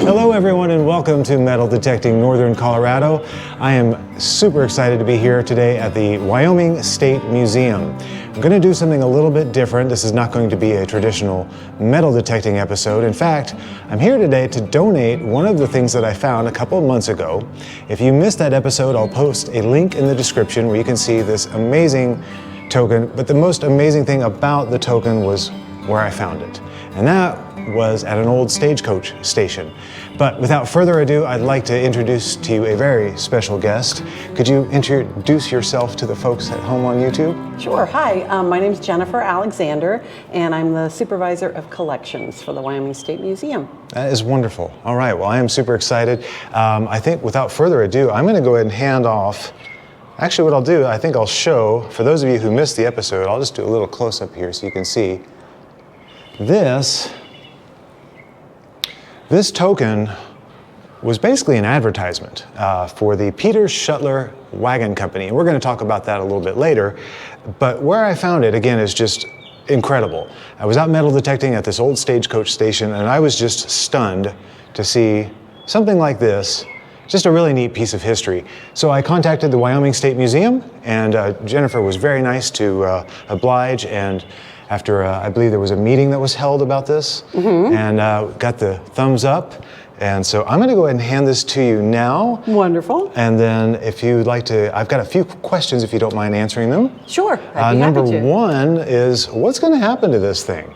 Hello everyone and welcome to Metal Detecting Northern Colorado. I am super excited to be here today at the Wyoming State Museum. I'm going to do something a little bit different. This is not going to be a traditional metal detecting episode. In fact, I'm here today to donate one of the things that I found a couple of months ago. If you missed that episode, I'll post a link in the description where you can see this amazing token. But the most amazing thing about the token was where I found it. And that was at an old stagecoach station. But without further ado, I'd like to introduce to you a very special guest. Could you introduce yourself to the folks at home on YouTube? Sure. Hi, my name is Jennifer Alexander, and I'm the supervisor of collections for the Wyoming State Museum. That is wonderful. All right, well, I am super excited. I think without further ado, I'm going to go ahead and hand off. Actually, what I'll do, I think I'll show, for those of you who missed the episode, I'll just do a little close-up here so you can see. This token was basically an advertisement for the Peter Schuttler Wagon Company. And we're going to talk about that a little bit later. But where I found it, again, is just incredible. I was out metal detecting at this old stagecoach station, and I was just stunned to see something like this. Just a really neat piece of history. So I contacted the Wyoming State Museum, and Jennifer was very nice to oblige, and after I believe there was a meeting that was held about this, and got the thumbs up. And so I'm going to go ahead and hand this to you now. Wonderful. And then if you'd like to, I've got a few questions if you don't mind answering them. Sure, I'd be number happy to. one is, what's going to happen to this thing?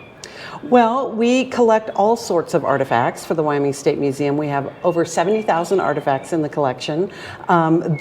Well, we collect all sorts of artifacts for the Wyoming State Museum. We have over 70,000 artifacts in the collection.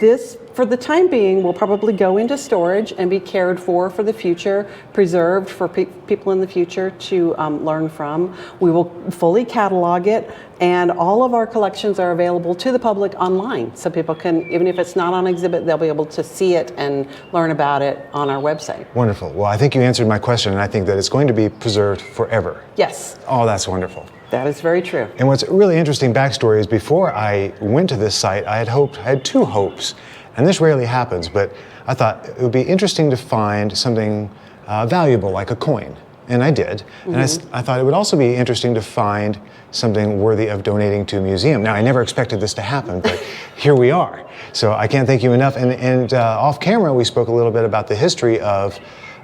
This, for the time being, will probably go into storage and be cared for the future, preserved for people in the future to learn from. We will fully catalog it, and all of our collections are available to the public online. So people can, even if it's not on exhibit, they'll be able to see it and learn about it on our website. Wonderful. Well, I think you answered my question, and I think that it's going to be preserved forever. Yes. Oh, that's wonderful. That is very true. And what's really interesting backstory is before I went to this site, I had two hopes, and this rarely happens, but I thought it would be interesting to find something valuable like a coin, and I did. And I thought it would also be interesting to find something worthy of donating to a museum. Now, I never expected this to happen, but here we are. So I can't thank you enough. And off camera, we spoke a little bit about the history of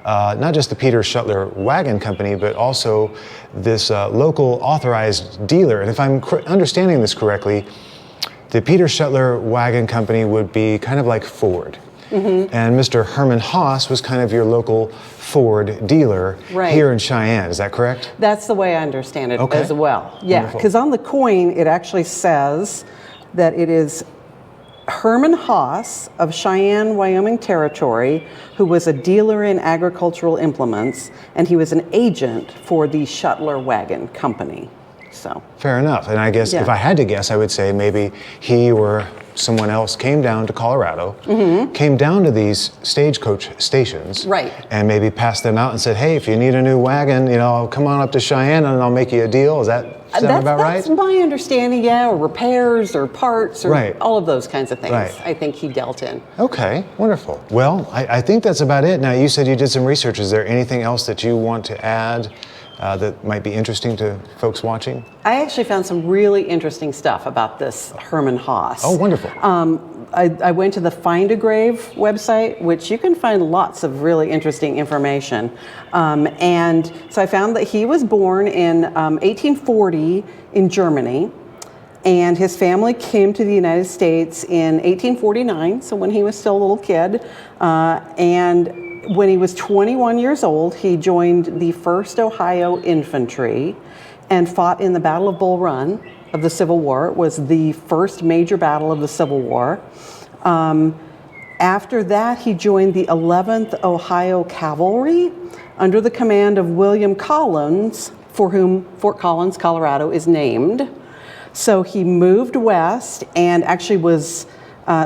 not just the Peter Schuttler Wagon Company, but also this local authorized dealer. And if I'm understanding this correctly, the Peter Schuttler Wagon Company would be kind of like Ford. And Mr. Hermann Haas was kind of your local Ford dealer here in Cheyenne. Is that correct? That's the way I understand it as well. Yeah, because on the coin, it actually says that it is Hermann Haas of Cheyenne, Wyoming Territory, who was a dealer in agricultural implements, and he was an agent for the Schuttler Wagon Company. So fair enough. And I guess if I had to guess, I would say maybe he or someone else came down to Colorado, came down to these stagecoach stations, and maybe passed them out and said, hey, if you need a new wagon, you know, come on up to Cheyenne and I'll make you a deal. Does that sound about right? That's my understanding, or repairs or parts or all of those kinds of things. I think he dealt in. Okay, wonderful. Well, I think that's about it. Now, you said you did some research. Is there anything else that you want to add that might be interesting to folks watching? I actually found some really interesting stuff about this Hermann Haas. Oh, wonderful. I went to the Find a Grave website, which you can find lots of really interesting information. And so I found that he was born in 1840 in Germany, and his family came to the United States in 1849, so when he was still a little kid. And when he was 21 years old, he joined the 1st Ohio Infantry and fought in the Battle of Bull Run of the Civil War. It was the first major battle of the Civil War. After that, he joined the 11th Ohio Cavalry under the command of William Collins, for whom Fort Collins, Colorado, is named. So he moved west and actually was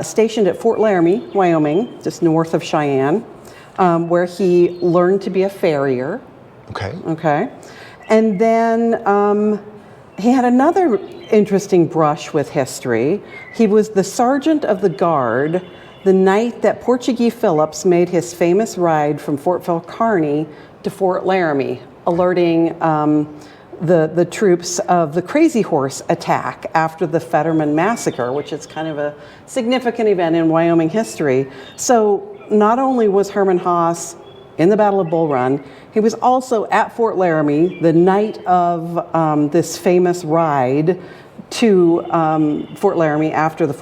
stationed at Fort Laramie, Wyoming, just north of Cheyenne, where he learned to be a farrier. Okay. And then he had another interesting brush with history. He was the sergeant of the guard the night that Portuguese Phillips made his famous ride from Fort Phil Kearny to Fort Laramie, alerting the troops of the Crazy Horse attack after the Fetterman Massacre, which is kind of a significant event in Wyoming history. So not only was Hermann Haas in the Battle of Bull Run, he was also at Fort Laramie the night of this famous ride to Fort Laramie after the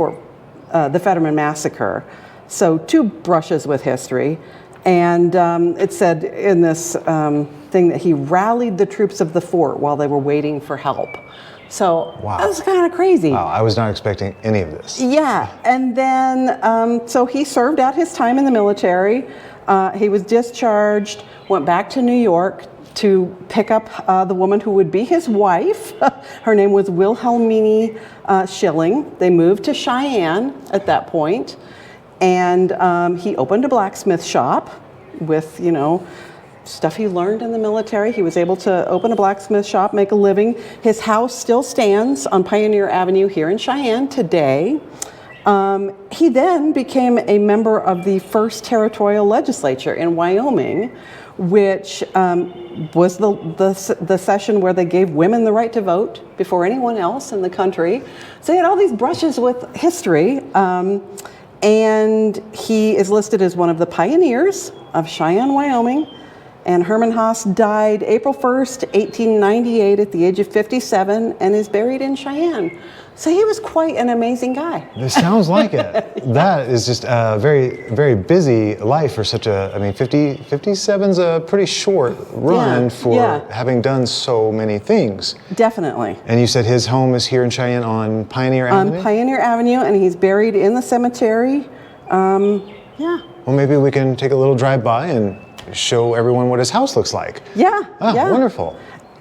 Fetterman Massacre. So 2 brushes with history. And it said in this thing that he rallied the troops of the fort while they were waiting for help. So wow. That was kind of crazy. Wow, I was not expecting any of this. Yeah, and then so he served out his time in the military. He was discharged, went back to New York to pick up the woman who would be his wife. Her name was Wilhelmine Schilling. They moved to Cheyenne at that point. And he opened a blacksmith shop with, stuff he learned in the military. He was able to open a blacksmith shop, make a living. His house still stands on Pioneer Avenue here in Cheyenne today. He then became a member of the first territorial legislature in Wyoming, which was the session where they gave women the right to vote before anyone else in the country. So he had all these brushes with history. And he is listed as one of the pioneers of Cheyenne, Wyoming. And Hermann Haas died April 1st, 1898 at the age of 57 and is buried in Cheyenne. So he was quite an amazing guy. It sounds like it. Yeah. That is just a very, very busy life for such a, 57's a pretty short run for having done so many things. Definitely. And you said his home is here in Cheyenne on Pioneer Avenue? On Pioneer Avenue, and he's buried in the cemetery. Yeah. Well, maybe we can take a little drive by and show everyone what his house looks like. Yeah. Yeah. Wonderful.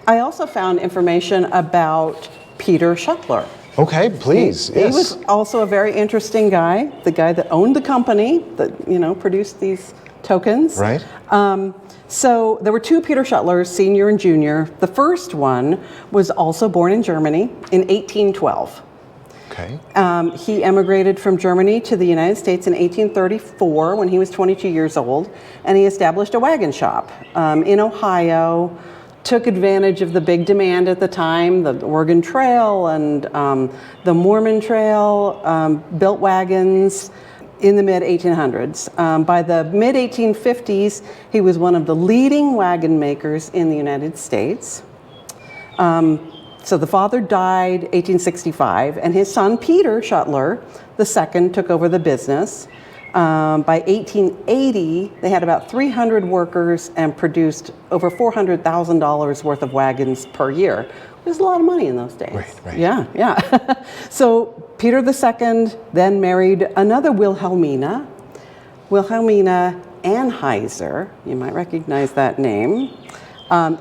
I also found information about Peter Shuttler. Okay, please. He was also a very interesting guy, the guy that owned the company that, produced these tokens. Right. So there were 2 Peter Shuttlers, senior and junior. The first one was also born in Germany in 1812. Okay. He emigrated from Germany to the United States in 1834 when he was 22 years old, and he established a wagon shop in Ohio. Took advantage of the big demand at the time, the Oregon Trail and the Mormon Trail, built wagons in the mid-1800s. By the mid-1850s, he was one of the leading wagon makers in the United States. So the father died 1865, and his son, Peter Shuttler II, took over the business. By 1880, they had about 300 workers and produced over $400,000 worth of wagons per year. There's a lot of money in those days. Right. Yeah. So Peter II then married another Wilhelmina Anheuser. You might recognize that name.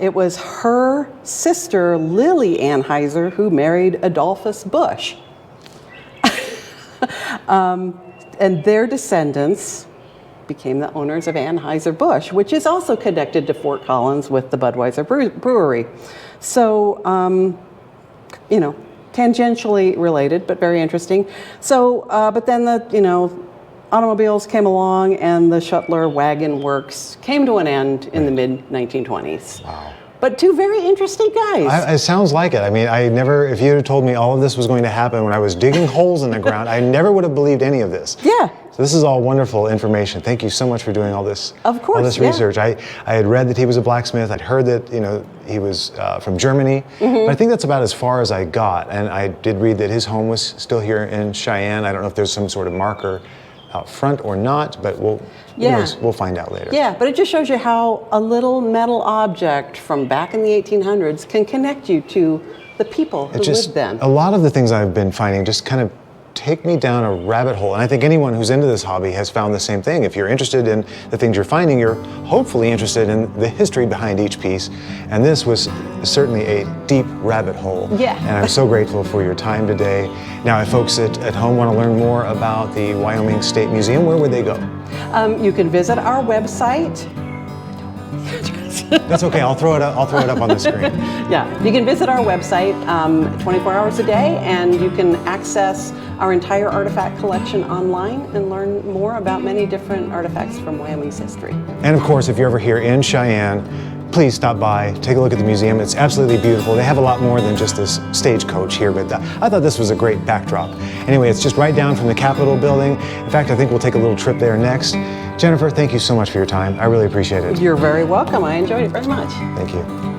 It was her sister, Lily Anheuser, who married Adolphus Busch. And their descendants became the owners of Anheuser-Busch, which is also connected to Fort Collins with the Budweiser brewery. So, tangentially related, but very interesting. So, but then automobiles came along and the Shuttler Wagon Works came to an end in the mid-1920s. Wow. But 2 very interesting guys. It sounds like it. If you had told me all of this was going to happen when I was digging holes in the ground, I never would have believed any of this. Yeah. So this is all wonderful information. Thank you so much for doing all this. Of course, all this research. I had read that he was a blacksmith. I'd heard that he was from Germany, but I think that's about as far as I got. And I did read that his home was still here in Cheyenne. I don't know if there's some sort of marker out front or not, but we'll find out later. Yeah, but it just shows you how a little metal object from back in the 1800s can connect you to the people who lived then. A lot of the things I've been finding just kind of take me down a rabbit hole, and I think anyone who's into this hobby has found the same thing. If you're interested in the things you're finding, you're hopefully interested in the history behind each piece, and this was certainly a deep rabbit hole. Yeah. And I'm so grateful for your time today. Now, if folks at home want to learn more about the Wyoming State Museum, where would they go? You can visit our website. That's okay, I'll throw it up on the screen. Yeah, you can visit our website 24 hours a day, and you can access our entire artifact collection online and learn more about many different artifacts from Wyoming's history. And of course, if you're ever here in Cheyenne, please stop by, take a look at the museum. It's absolutely beautiful. They have a lot more than just this stagecoach here, but I thought this was a great backdrop. Anyway, it's just right down from the Capitol building. In fact, I think we'll take a little trip there next. Jennifer, thank you so much for your time. I really appreciate it. You're very welcome. I enjoyed it very much. Thank you.